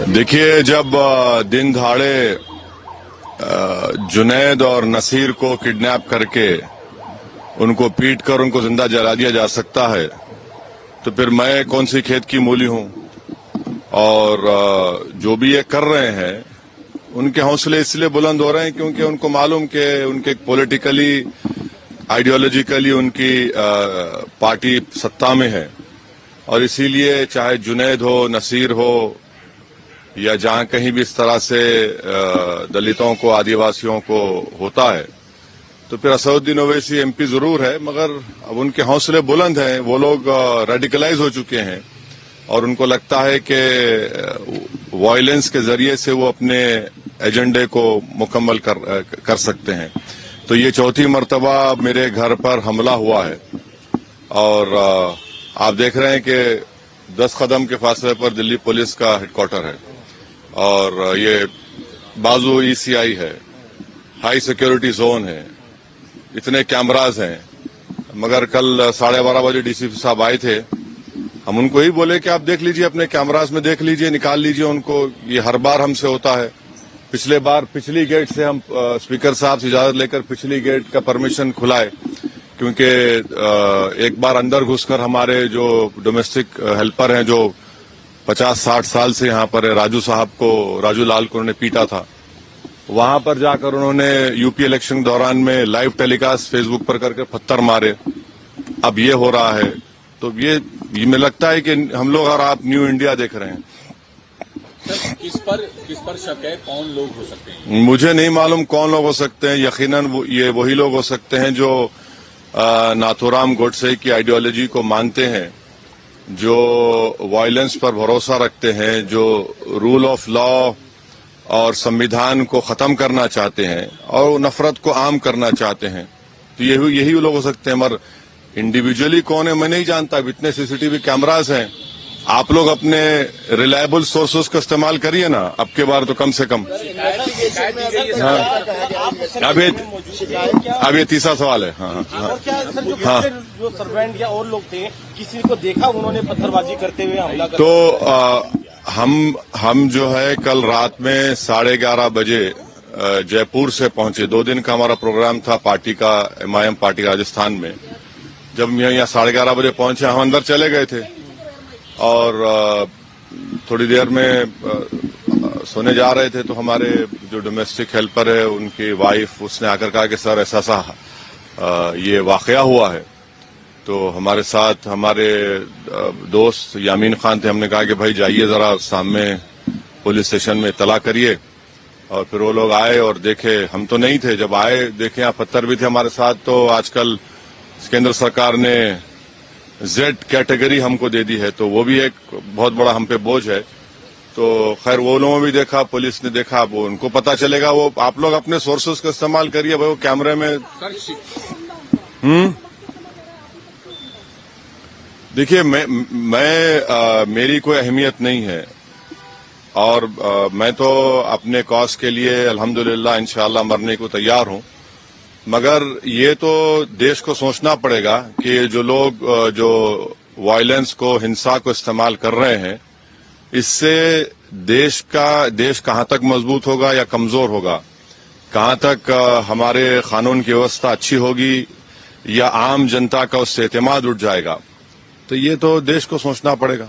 देखिए, जब दिन दहाड़े जुनैद और नसीर को किडनैप करके उनको पीट कर उनको जिंदा जला दिया जा सकता है, तो फिर मैं कौन सी खेत की मूली हूं। और जो भी ये कर रहे हैं उनके हौसले इसलिए बुलंद हो रहे हैं क्योंकि उनको मालूम कि उनके पॉलिटिकली आइडियोलॉजिकली उनकी पार्टी सत्ता में है, और इसीलिए चाहे जुनैद हो, नसीर हो, या जहां कहीं भी इस तरह से दलितों को, आदिवासियों को होता है, तो फिर असदुद्दीन ओवैसी एमपी जरूर है, मगर अब उनके हौसले बुलंद हैं। वो लोग रेडिकलाइज हो चुके हैं और उनको लगता है कि वायलेंस के जरिए से वो अपने एजेंडे को मुकम्मल कर सकते हैं। तो ये चौथी मर्तबा मेरे घर पर हमला हुआ है, और आप देख रहे हैं कि 10 कदम के फासले पर दिल्ली पुलिस का हेडक्वार्टर है, और ये बाजू ईसीआई है, हाई सिक्योरिटी जोन है, इतने कैमराज हैं। मगर कल 12:30 बजे डीसीपी साहब आए थे, हम उनको ही बोले कि आप देख लीजिए, अपने कैमराज में देख लीजिए, निकाल लीजिए उनको। ये हर बार हमसे होता है। पिछले बार पिछली गेट से हम स्पीकर साहब से इजाजत लेकर पिछली गेट का परमिशन खुलाए, क्योंकि एक बार अंदर घुसकर हमारे जो डोमेस्टिक हेल्पर हैं, जो 50-60 साल से यहाँ पर राजू साहब को, राजू लाल को उन्होंने पीटा था, वहां पर जाकर उन्होंने यूपी इलेक्शन के दौरान में लाइव टेलीकास्ट फेसबुक पर करके पत्थर मारे। अब ये हो रहा है, तो ये मुझे लगता है कि हम लोग और आप न्यू इंडिया देख रहे हैं। सर, किस पर शक है? कौन लोग हो सकते हैं? मुझे नहीं मालूम कौन लोग हो सकते हैं। यकीनन ये वही लोग हो सकते हैं जो नाथूराम गोडसे की आइडियोलॉजी को मानते हैं, जो वायलेंस पर भरोसा रखते हैं, जो रूल ऑफ लॉ और संविधान को खत्म करना चाहते हैं और नफरत को आम करना चाहते हैं। तो यही लोग हो सकते हैं। मगर इंडिविजुअली कौन है मैं नहीं जानता। अब इतने सीसीटीवी कैमराज हैं, आप लोग अपने रिलायबल सोर्सेस का इस्तेमाल करिए ना, अब के बार तो कम से कम। हाँ, अब ये तीसरा सवाल है। हाँ, हाँ। जो सर्वेंट या और लोग थे, किसी को देखा उन्होंने पत्थरबाजी करते हुए हमला करते? तो हम जो है कल रात में 11:30 बजे जयपुर से पहुंचे। 2 दिन का हमारा प्रोग्राम था पार्टी का, MIM पार्टी राजस्थान में। जब हम यहाँ 11:30 बजे पहुंचे, हम अंदर चले गए थे, और थोड़ी देर में सोने जा रहे थे, तो हमारे जो डोमेस्टिक हेल्पर है, उनकी वाइफ, उसने आकर कहा कि सर ऐसा ये वाकया हुआ है। तो हमारे साथ हमारे दोस्त यामीन खान थे। हमने कहा कि भाई जाइए जरा सामने पुलिस स्टेशन में इत्तला करिए। और फिर वो लोग आए और देखे, हम तो नहीं थे, जब आए देखे यहाँ पत्थर भी थे हमारे साथ। तो आजकल केंद्र सरकार ने Z कैटेगरी हमको दे दी है, तो वो भी एक बहुत बड़ा हम पे बोझ है। तो खैर वो लोगों ने भी देखा, पुलिस ने देखा, वो उनको पता चलेगा। वो आप लोग अपने सोर्सेस का इस्तेमाल करिए भाई, वो कैमरे में। देखिए, मेरी कोई अहमियत नहीं है, और मैं तो अपने कॉज के लिए अल्हम्दुलिल्लाह इंशाअल्लाह मरने को तैयार हूं। मगर ये तो देश को सोचना पड़ेगा कि जो लोग जो वायलेंस को, हिंसा को इस्तेमाल कर रहे हैं, इससे देश कहां तक मजबूत होगा या कमजोर होगा, कहां तक हमारे कानून की व्यवस्था अच्छी होगी या आम जनता का उससे एतमाद उठ जाएगा। तो ये तो देश को सोचना पड़ेगा।